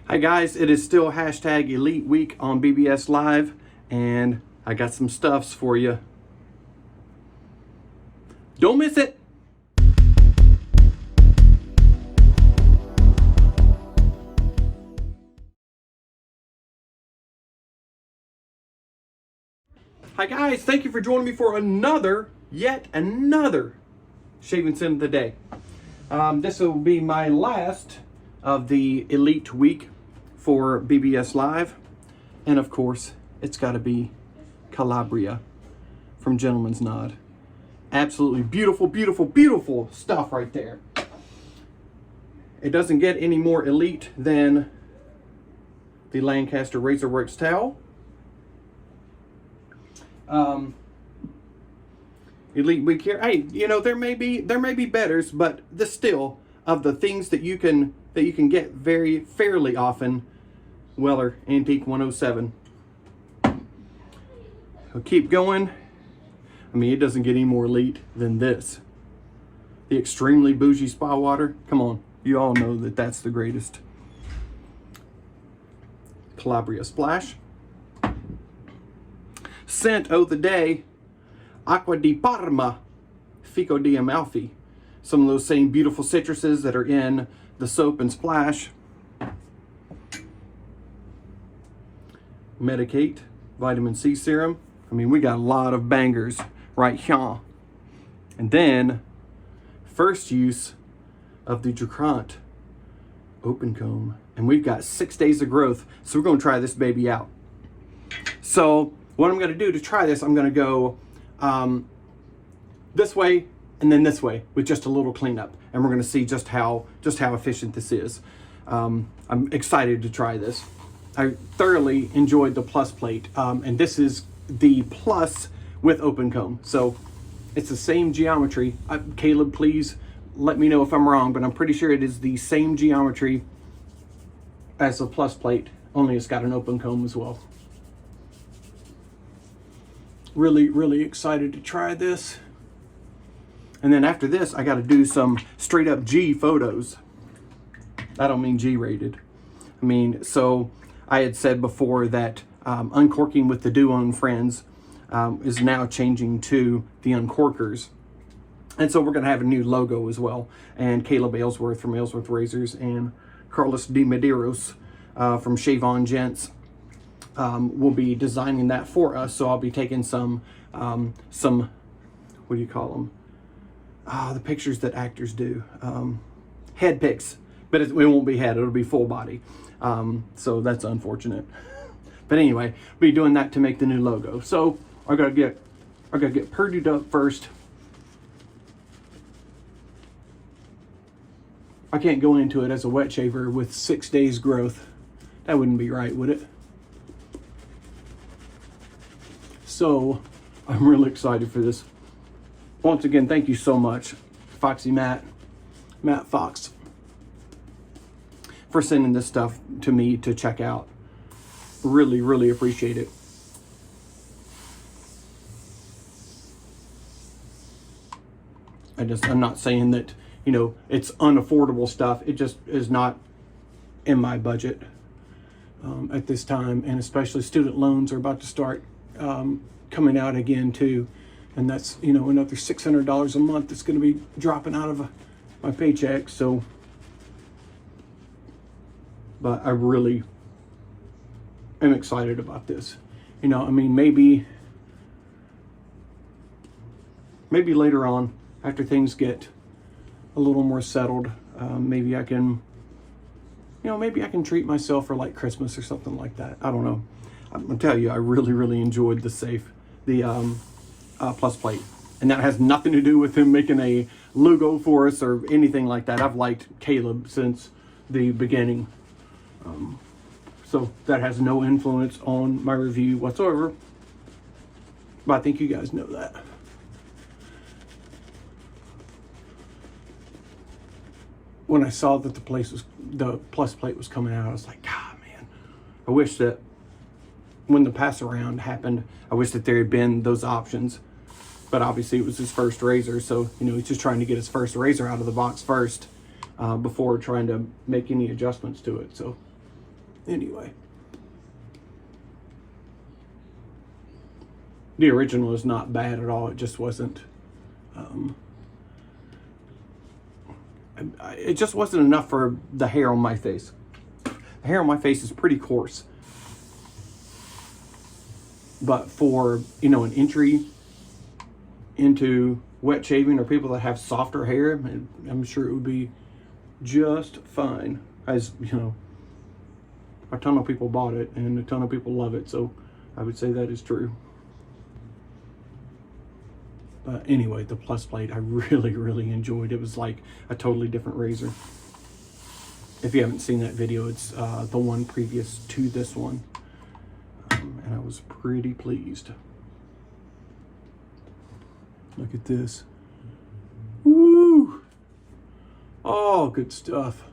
Hi guys, it is still hashtag Elite Week on BBS Live, and I got some stuffs for you. Don't miss it. Hi guys, thank you for joining me for yet another shaving sim of the day. This will be my last of the Elite Week for BBS Live, and of course it's got to be Calabria from Gentleman's Nod. Absolutely beautiful, beautiful, beautiful stuff right there. It doesn't get any more elite than the Lancaster Razorworks towel. Elite Week here. Hey, you know, there may be betters, but this still of the things that you can get very fairly often. Weller Antique 107. I'll keep going. I mean, it doesn't get any more elite than this. The extremely bougie spa water. Come on, you all know that that's the greatest. Calabria Splash. Scent of the day, Acqua di Parma, Fico di Amalfi. Some of those same beautiful citruses that are in the soap and splash. Medicate, vitamin C serum. I mean, we got a lot of bangers right here. And then, first use of the Drakrant open comb. And we've got 6 days of growth, so we're gonna try this baby out. So, what I'm gonna do to try this, I'm gonna go this way and then this way with just a little cleanup, and we're gonna see just how efficient this is. I'm excited to try this. I thoroughly enjoyed the Plus plate, and this is the Plus with open comb, so it's the same geometry. Caleb, please let me know if I'm wrong, but I'm pretty sure it is the same geometry as the Plus plate, only it's got an open comb as well. Really excited to try this. And then after this, I got to do some straight up G photos. I don't mean G rated. I mean, so I had said before that uncorking with the Duo and Friends is now changing to the Uncorkers. And so we're going to have a new logo as well. And Caleb Aylsworth from Aylsworth Razors and Carlos de Medeiros from Shave On Gents will be designing that for us. So I'll be taking some what do you call them? The pictures that actors do. Head pics, but it won't be head, it'll be full body. So that's unfortunate. But anyway, we'll be doing that to make the new logo. So I gotta get purdied up first. I can't go into it as a wet shaver with 6 days growth. That wouldn't be right, would it? So I'm really excited for this. Once again, thank you so much, Foxy Matt Fox, for sending this stuff to me to check out. Really appreciate it. I'm not saying that, you know, it's unaffordable stuff. It just is not in my budget at this time, and especially student loans are about to start coming out again too, and that's, you know, another $600 a month that's going to be dropping out of my paycheck. So, but I really am excited about this. You know, I mean, maybe later on, after things get a little more settled, maybe I can, you know, maybe I can treat myself for like Christmas or something like that. I don't know. I'm gonna tell you, I really enjoyed the Plus plate, and that has nothing to do with him making a logo for us or anything like that. I've liked Caleb since the beginning, so that has no influence on my review whatsoever. But I think you guys know that. When I saw that the Plus plate was coming out, I was like, God, man, I wish that when the pass around happened, I wish that there had been those options. But obviously it was his first razor, so, you know, he's just trying to get his first razor out of the box first before trying to make any adjustments to it. So Anyway. The original is not bad at all. It just wasn't, it just wasn't enough for the hair on my face. The hair on my face is pretty coarse. But for, you know, an entry into wet shaving or people that have softer hair, I'm sure it would be just fine. As, you know, a ton of people bought it and a ton of people love it. So I would say that is true. But anyway, the Plus Blade, I really, really enjoyed. It was like a totally different razor. If you haven't seen that video, it's the one previous to this one. And I was pretty pleased. Look at this. Woo! Oh, good stuff.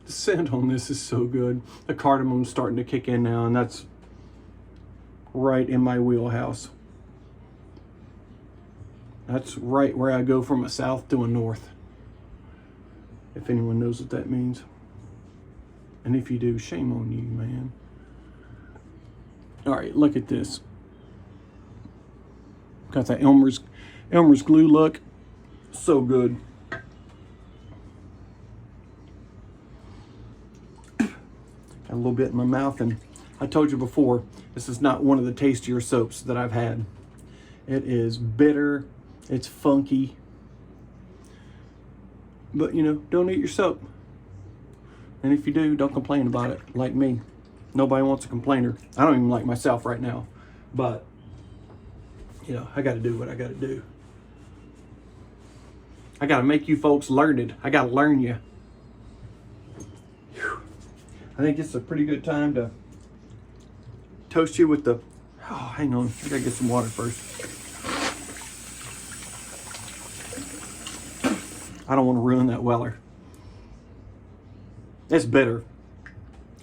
The scent on this is so good. The cardamom's starting to kick in now, and that's right in my wheelhouse. That's right where I go from a south to a north. If anyone knows what that means. And if you do, shame on you, man. All right, look at this. Got that Elmer's glue look. So good. Got a little bit in my mouth, and I told you before, this is not one of the tastier soaps that I've had. It is bitter. It's funky. But, you know, don't eat your soap. And if you do, don't complain about it, like me. Nobody wants a complainer. I don't even like myself right now. But, you know, I got to do what I got to do. I got to make you folks learned. I got to learn you. Whew. I think it's a pretty good time to toast you with the... Oh, hang on. I got to get some water first. I don't want to ruin that Weller. It's bitter.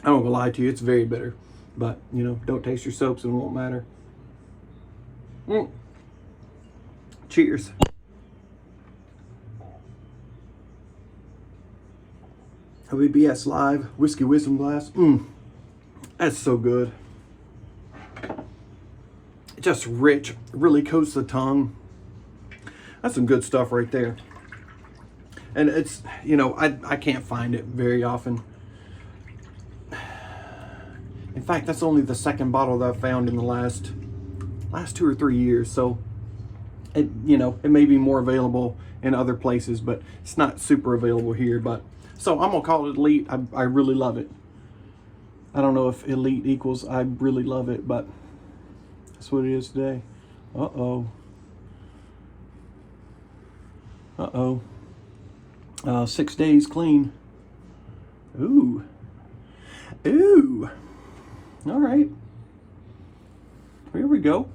I don't gonna lie to you, it's very bitter. But, you know, don't taste your soaps and it won't matter. Cheers. bbs Live whiskey wisdom glass. That's so good. Just rich, really coats the tongue. That's some good stuff right there. And it's, you know, I can't find it very often. In fact, that's only the second bottle that I've found in the last 2 or 3 years. So, it, you know, it may be more available in other places, but it's not super available here. But so I'm gonna call it elite. I really love it. I don't know if elite equals I really love it, but that's what it is today. Uh-oh. 6 days clean. Ooh. All right. Here we go.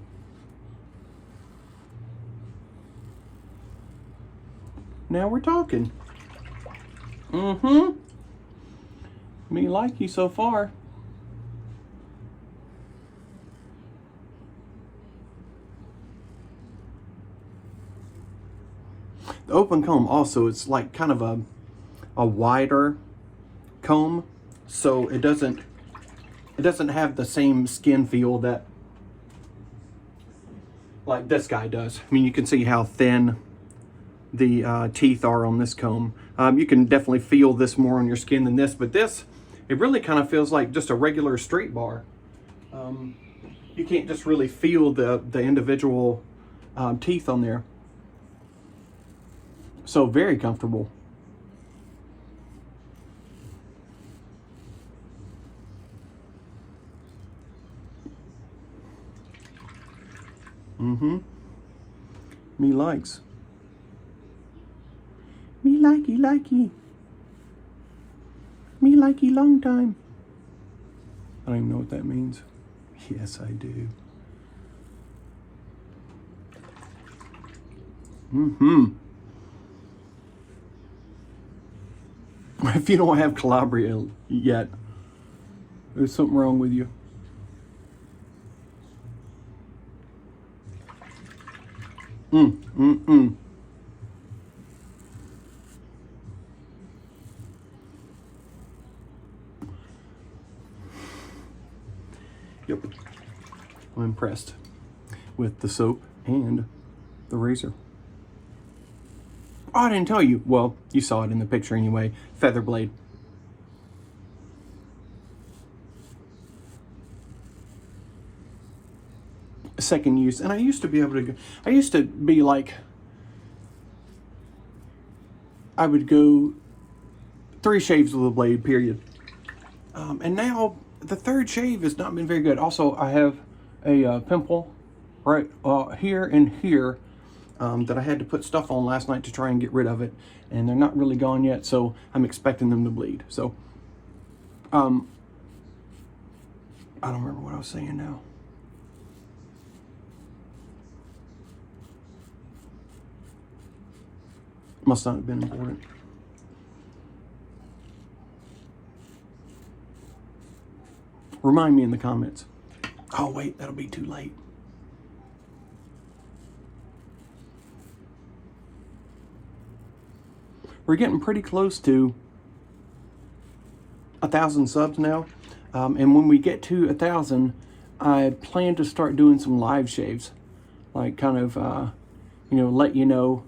Now we're talking. Me like you so far. The open comb also, it's like kind of a wider comb, so it doesn't have the same skin feel that like this guy does. I mean, you can see how thin the teeth are on this comb. You can definitely feel this more on your skin than this, but this, it really kind of feels like just a regular straight bar. You can't just really feel the individual teeth on there. So very comfortable. Me likes. Me likey. Me likey long time. I don't even know what that means. Yes, I do. If you don't have Calabria yet, there's something wrong with you. Yep. I'm impressed with the soap and the razor. Oh, I didn't tell you. Well, you saw it in the picture anyway. Feather blade. Second use. And I used to be able to, I used to be like, I would go 3 shaves with a blade, period. And now the third shave has not been very good. Also, I have a pimple right here and here that I had to put stuff on last night to try and get rid of it. And they're not really gone yet, so I'm expecting them to bleed. So, I don't remember what I was saying now. Must not have been important. Remind me in the comments. Oh wait, that'll be too late. We're getting pretty close to 1,000 subs now. And when we get to 1,000, I plan to start doing some live shaves. Like kind of, let you know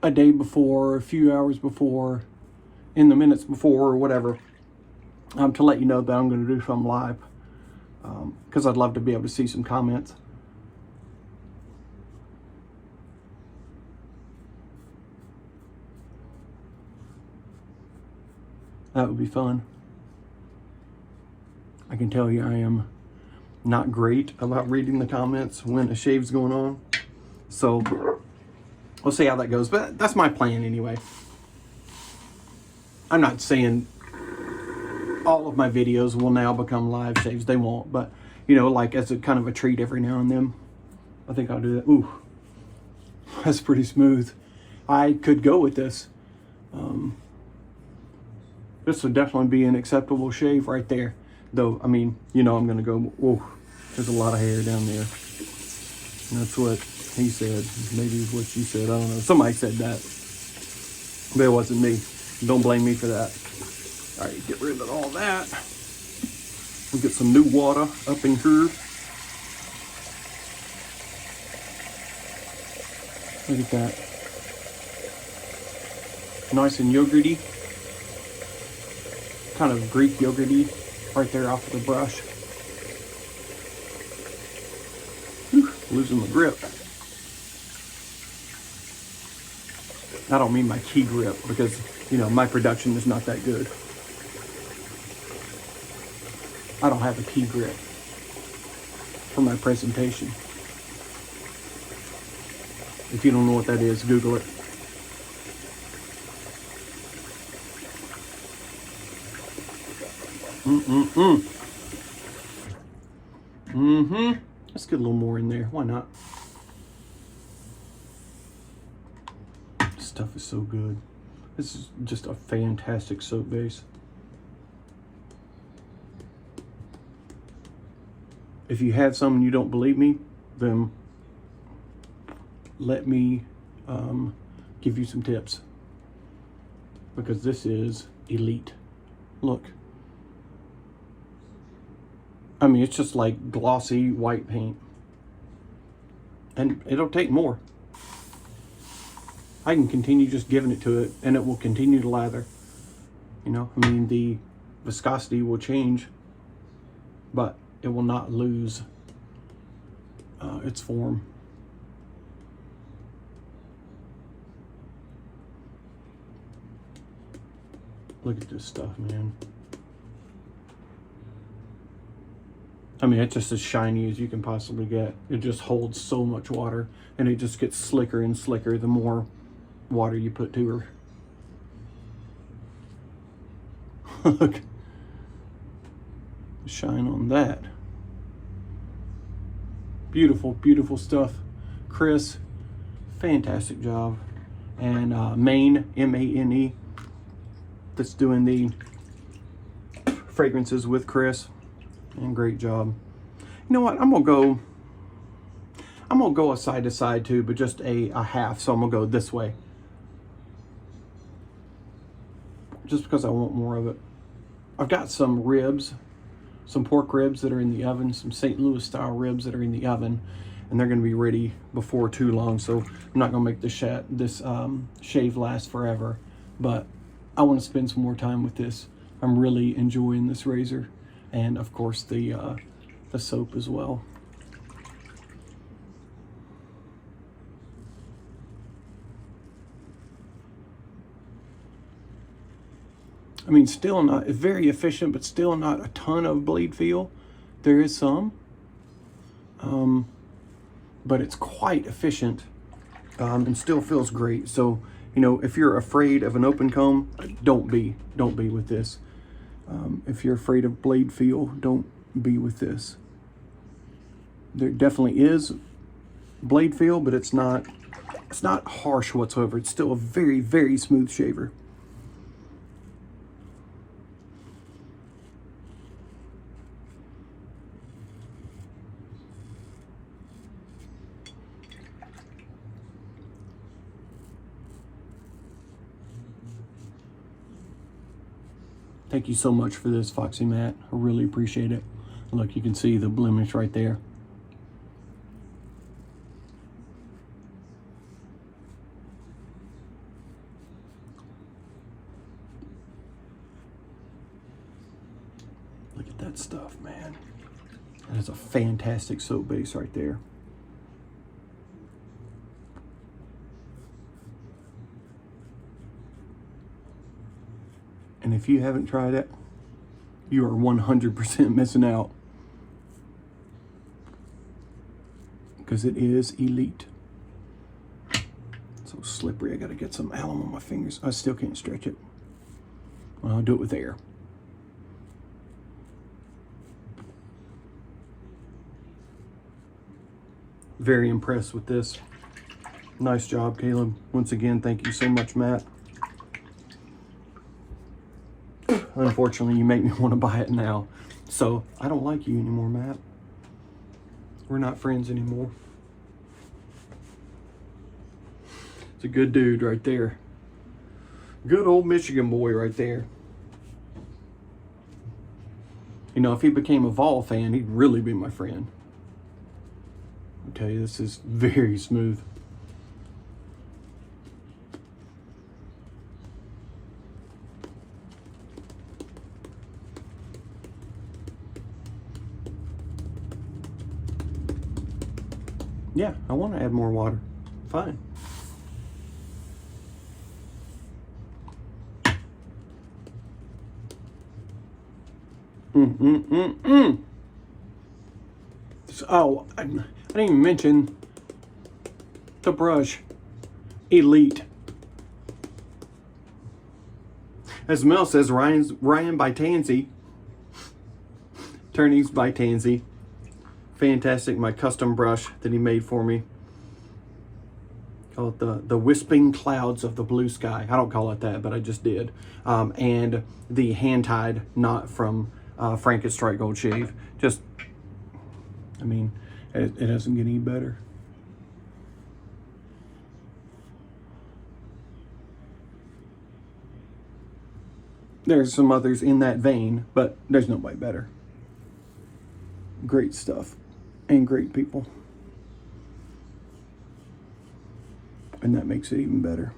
a day before, a few hours before, in the minutes before, or whatever, to let you know that I'm going to do some live, because I'd love to be able to see some comments. That would be fun. I can tell you I am not great about reading the comments when a shave's going on, so we'll see how that goes, but that's my plan anyway. I'm not saying all of my videos will now become live shaves. They won't, but, like as a kind of a treat every now and then. I think I'll do that. Ooh, that's pretty smooth. I could go with this. This would definitely be an acceptable shave right there. Though, I mean, I'm going to go, whoa, there's a lot of hair down there. And that's what he said. Maybe it's what you said. I don't know. Somebody said that. But it wasn't me. Don't blame me for that. All right, get rid of all that. We'll get some new water up in here. Look at that. Nice and yogurty. Kind of Greek yogurty right there off of the brush. Whew, losing my grip. I don't mean my key grip because, my production is not that good. I don't have a key grip for my presentation. If you don't know what that is, Google it. Let's get a little more in there. Why not? This stuff is so good. This is just a fantastic soap base. If you have some and you don't believe me, then let me give you some tips. Because this is elite. Look. I mean, it's just like glossy white paint. And it'll take more. I can continue just giving it to it and it will continue to lather. The viscosity will change, but it will not lose its form. Look at this stuff, man. I mean, it's just as shiny as you can possibly get. It just holds so much water, and it just gets slicker and slicker the more water you put to her. Look. Shine on that. Beautiful, beautiful stuff. Chris, fantastic job. And Mane, M-A-N-E, that's doing the fragrances with Chris. And great job. You know what? I'm gonna go a side to side too, but just a half. So I'm gonna go this way, just because I want more of it. I've got some ribs some pork ribs that are in the oven, some St. Louis style ribs that are in the oven, and they're going to be ready before too long. So I'm not going to make this shave last forever, but I want to spend some more time with this. I'm really enjoying this razor, and of course the soap as well. I mean, still not very efficient, but still not a ton of blade feel. There is some, but it's quite efficient, and still feels great. So, you know, if you're afraid of an open comb, don't be with this. If you're afraid of blade feel, don't be with this. There definitely is blade feel, but it's not harsh whatsoever. It's still a very, very smooth shaver. Thank you so much for this, Foxy Matt. I really appreciate it. Look, you can see the blemish right there. Look at that stuff, man. That is a fantastic soap base right there. And if you haven't tried it, you are 100% missing out, because it is elite. So slippery. I got to get some alum on my fingers. I still can't stretch it. Well, I'll do it with air. Very impressed with this. Nice job, Caleb. Once again, thank you so much, Matt. Unfortunately, you make me want to buy it now. So, I don't like you anymore, Matt. We're not friends anymore. It's a good dude right there. Good old Michigan boy right there. You know, if he became a Vol fan, he'd really be my friend. I'll tell you, this is very smooth. Yeah, I want to add more water. Fine. Oh, I didn't even mention the brush. Elite. As Mel says, Ryan by Tansy. Turnings by Tansy. Fantastic, my custom brush that he made for me. Call it the Wisping Clouds of the Blue Sky. I don't call it that, but I just did. And the hand-tied knot from Frank at Strike Gold Shave. Just, I mean, it doesn't get any better. There's some others in that vein, but there's nobody better. Great stuff and great people. And that makes it even better.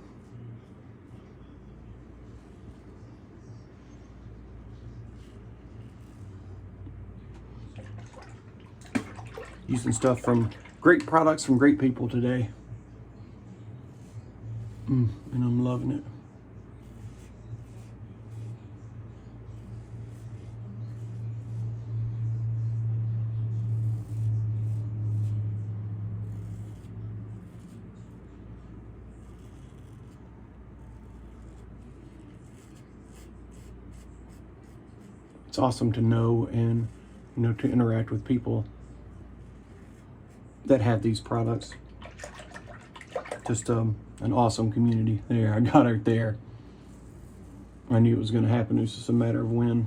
Using stuff from great products from great people today. And I'm loving it. It's awesome to know and, you know, to interact with people that have these products. Just an awesome community there. I got it there. I knew it was going to happen. It was just a matter of when.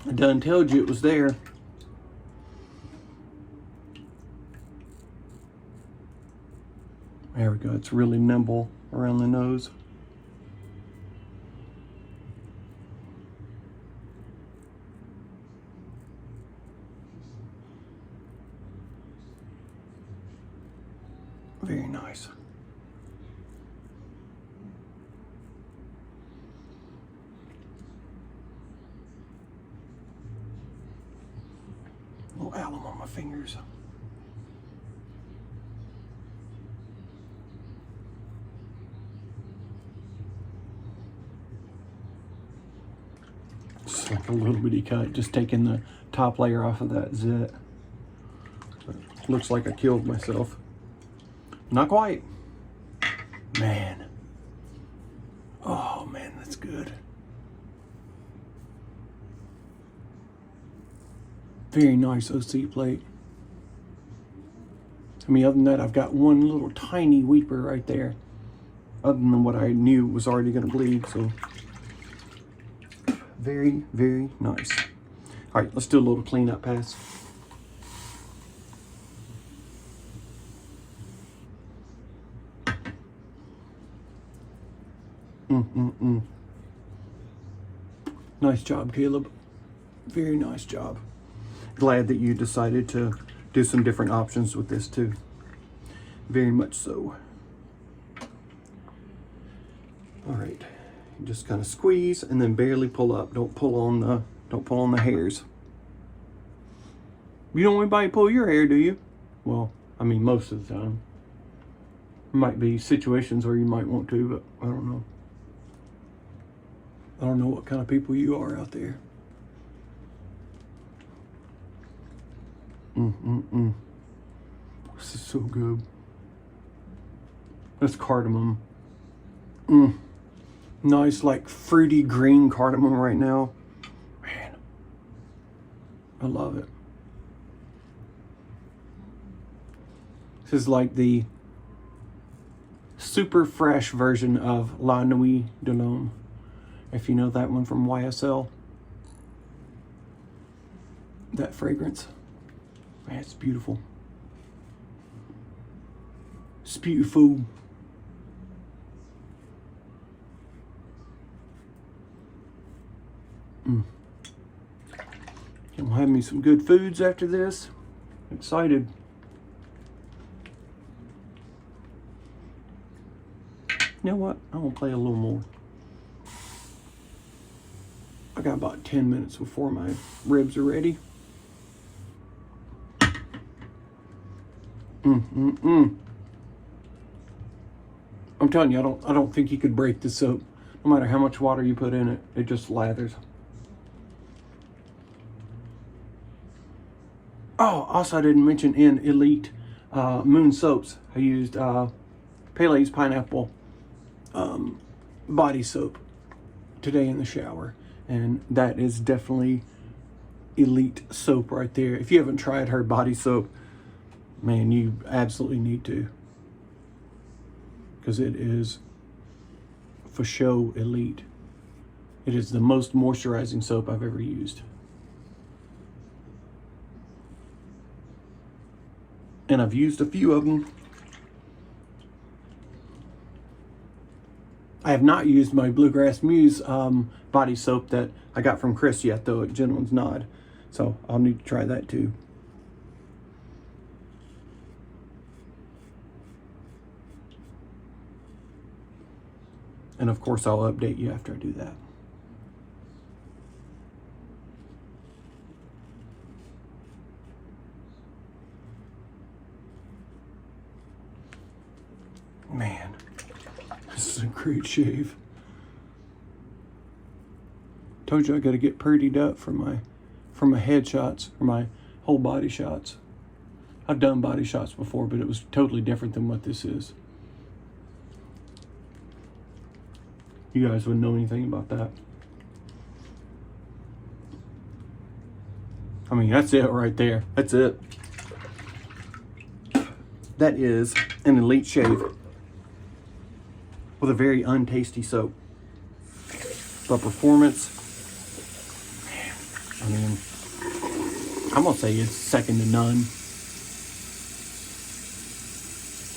I done told you it was there. There we go. It's really nimble around the nose. Very nice. A little alum on my fingers. Just like a little bitty cut, just taking the top layer off of that zit. Looks like I killed myself. Not quite. Man. Oh man, that's good. Very nice OC plate. I mean, other than that, I've got one little tiny weeper right there. Other than what I knew was already going to bleed, so. Very, very nice. All right, let's do a little cleanup pass. Nice job, Caleb. Very nice job. Glad that you decided to do some different options with this too. Very much so. All right, just kind of squeeze and then barely pull up. Don't pull on the hairs. You don't want anybody to pull your hair, do you? Well, I mean, most of the time. Might be situations where you might want to, but I don't know. I don't know what kind of people you are out there. This is so good. That's cardamom. Nice, like fruity green cardamom right now. Man, I love it. This is like the super fresh version of La Nuit de l'Homme, if you know that one from YSL. That fragrance. Man, it's beautiful. It's beautiful. I'll have me some good foods after this. Excited. You know what? I'm gonna play a little more. I got about 10 minutes before my ribs are ready. I'm telling you, I don't think you could break this soap. No matter how much water you put in it, it just lathers. Oh, also I didn't mention in Elite Moon soaps, I used Pele's Pineapple body soap today in the shower. And that is definitely Elite soap right there. If you haven't tried her body soap, man, you absolutely need to. Because it is for show elite. It is the most moisturizing soap I've ever used. And I've used a few of them. I have not used my Bluegrass Muse body soap that I got from Chris yet, though, at Gentleman's Nod. So I'll need to try that too. And of course, I'll update you after I do that. Man, this is a great shave. Told you I got to get prettied up for my head shots, for my whole body shots. I've done body shots before, but it was totally different than what this is. You guys wouldn't know anything about that. I mean, that's it right there. That's it. That is an Elite shave with a very untasty soap. But performance, man, I mean, I'm gonna say it's second to none.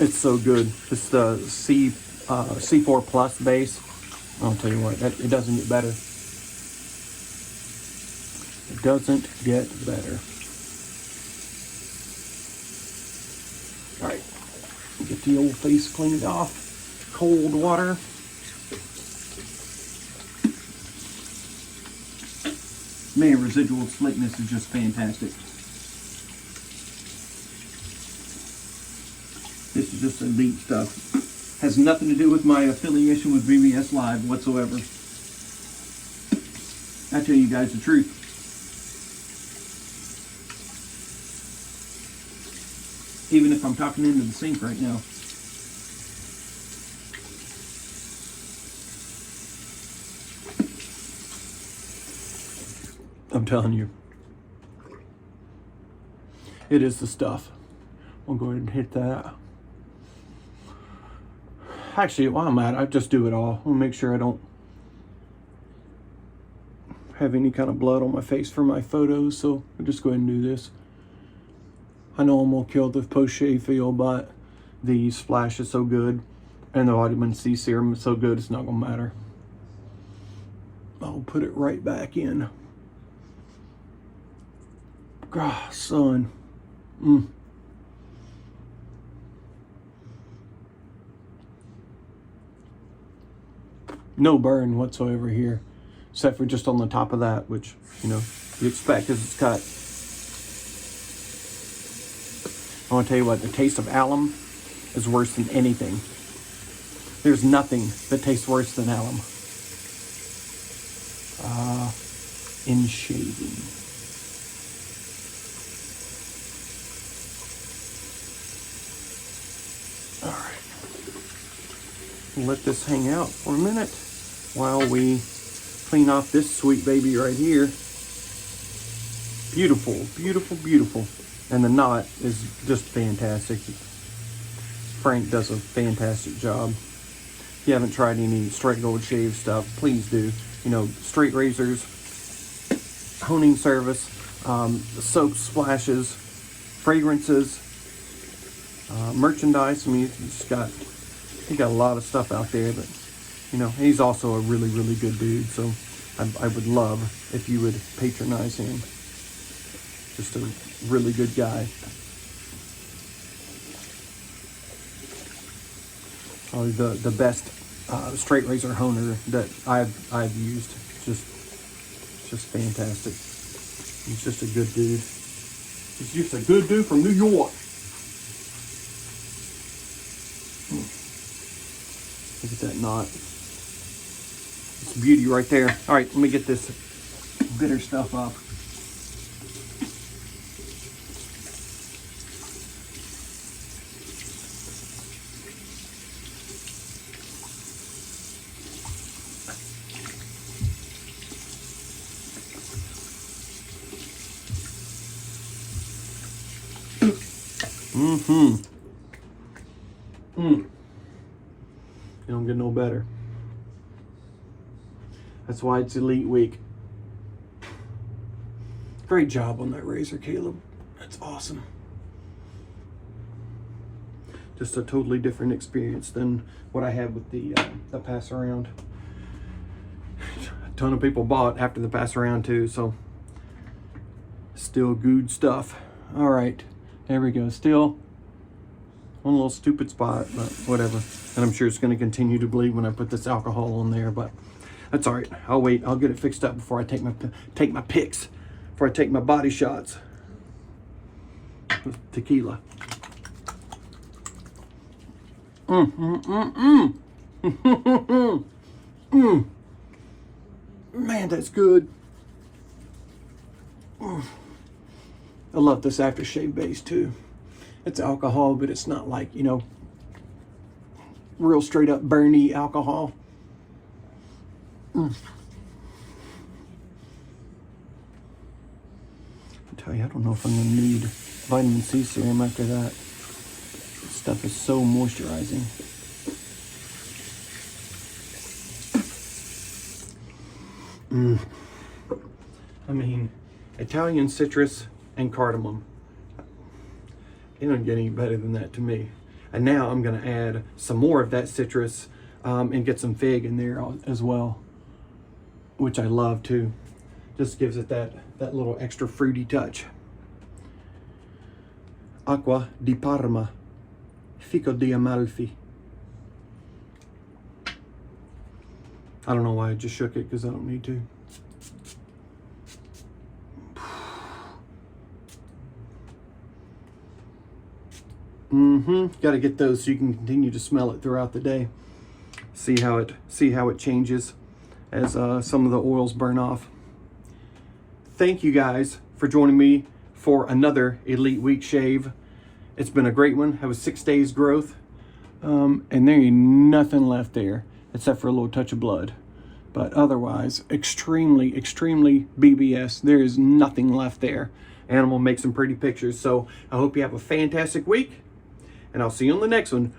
It's so good. It's the C4 Plus base. I'll tell you what, it doesn't get better. It doesn't get better. All right, get the old face cleaned off. Cold water. Man, residual slickness is just fantastic. This is just elite stuff. Has nothing to do with my affiliation with BBS Live whatsoever. I tell you guys the truth. Even if I'm talking into the sink right now. I'm telling you. It is the stuff. I'll go ahead and hit that. Actually, while I'm at it, I just do it all. I'll make sure I don't have any kind of blood on my face for my photos, so I'll just go ahead and do this. I know I'm gonna kill the post-shave feel, but the splash is so good and the vitamin C serum is so good, it's not gonna matter. I'll put it right back in. God, son. No burn whatsoever here, except for just on the top of that, which, you know, you expect because it's cut. I want to tell you what, the taste of alum is worse than anything. There's nothing that tastes worse than alum. In shaving. All right. Let this hang out for a minute while we clean off this sweet baby right here. Beautiful, beautiful, beautiful. And the knot is just fantastic. Frank does a fantastic job. If you haven't tried any straight gold shave stuff, please do. You know, straight razors, honing service, soap splashes, fragrances, merchandise. I mean, he got a lot of stuff out there, but you know, he's also a really, really good dude. So I would love if you would patronize him. Just a really good guy. Probably the best straight razor honer that I've used. Just fantastic. He's just a good dude. He's just a good dude from New York. Look at that knot. It's a beauty right there. All right, let me get this bitter stuff up. You don't get no better. That's why it's Elite Week. Great job on that razor, Caleb. That's awesome. Just a totally different experience than what I had with the pass around. A ton of people bought after the pass around too, so still good stuff. All right, there we go. Still one little stupid spot, but whatever. And I'm sure it's going to continue to bleed when I put this alcohol on there, but that's all right. I'll wait. I'll get it fixed up before I take my pics, before I take my body shots with tequila. Man, that's good. I love this aftershave base too. It's alcohol, but it's not like, you know, real straight up burny alcohol. I tell you, I don't know if I'm gonna need vitamin C serum after that. This stuff is so moisturizing. I mean, Italian citrus and cardamom. It doesn't get any better than that to me. And now I'm gonna add some more of that citrus and get some fig in there as well, which I love too. Just gives it that little extra fruity touch. Acqua di Parma, Fico di Amalfi. I don't know why I just shook it, because I don't need to. Got to get those so you can continue to smell it throughout the day. See how it changes as some of the oils burn off. Thank you guys for joining me for another Elite Week shave. It's been a great one. I was 6 days growth, and there ain't nothing left there except for a little touch of blood. But otherwise, extremely, extremely BBS. There is nothing left there. Animal makes some pretty pictures. So I hope you have a fantastic week, and I'll see you on the next one.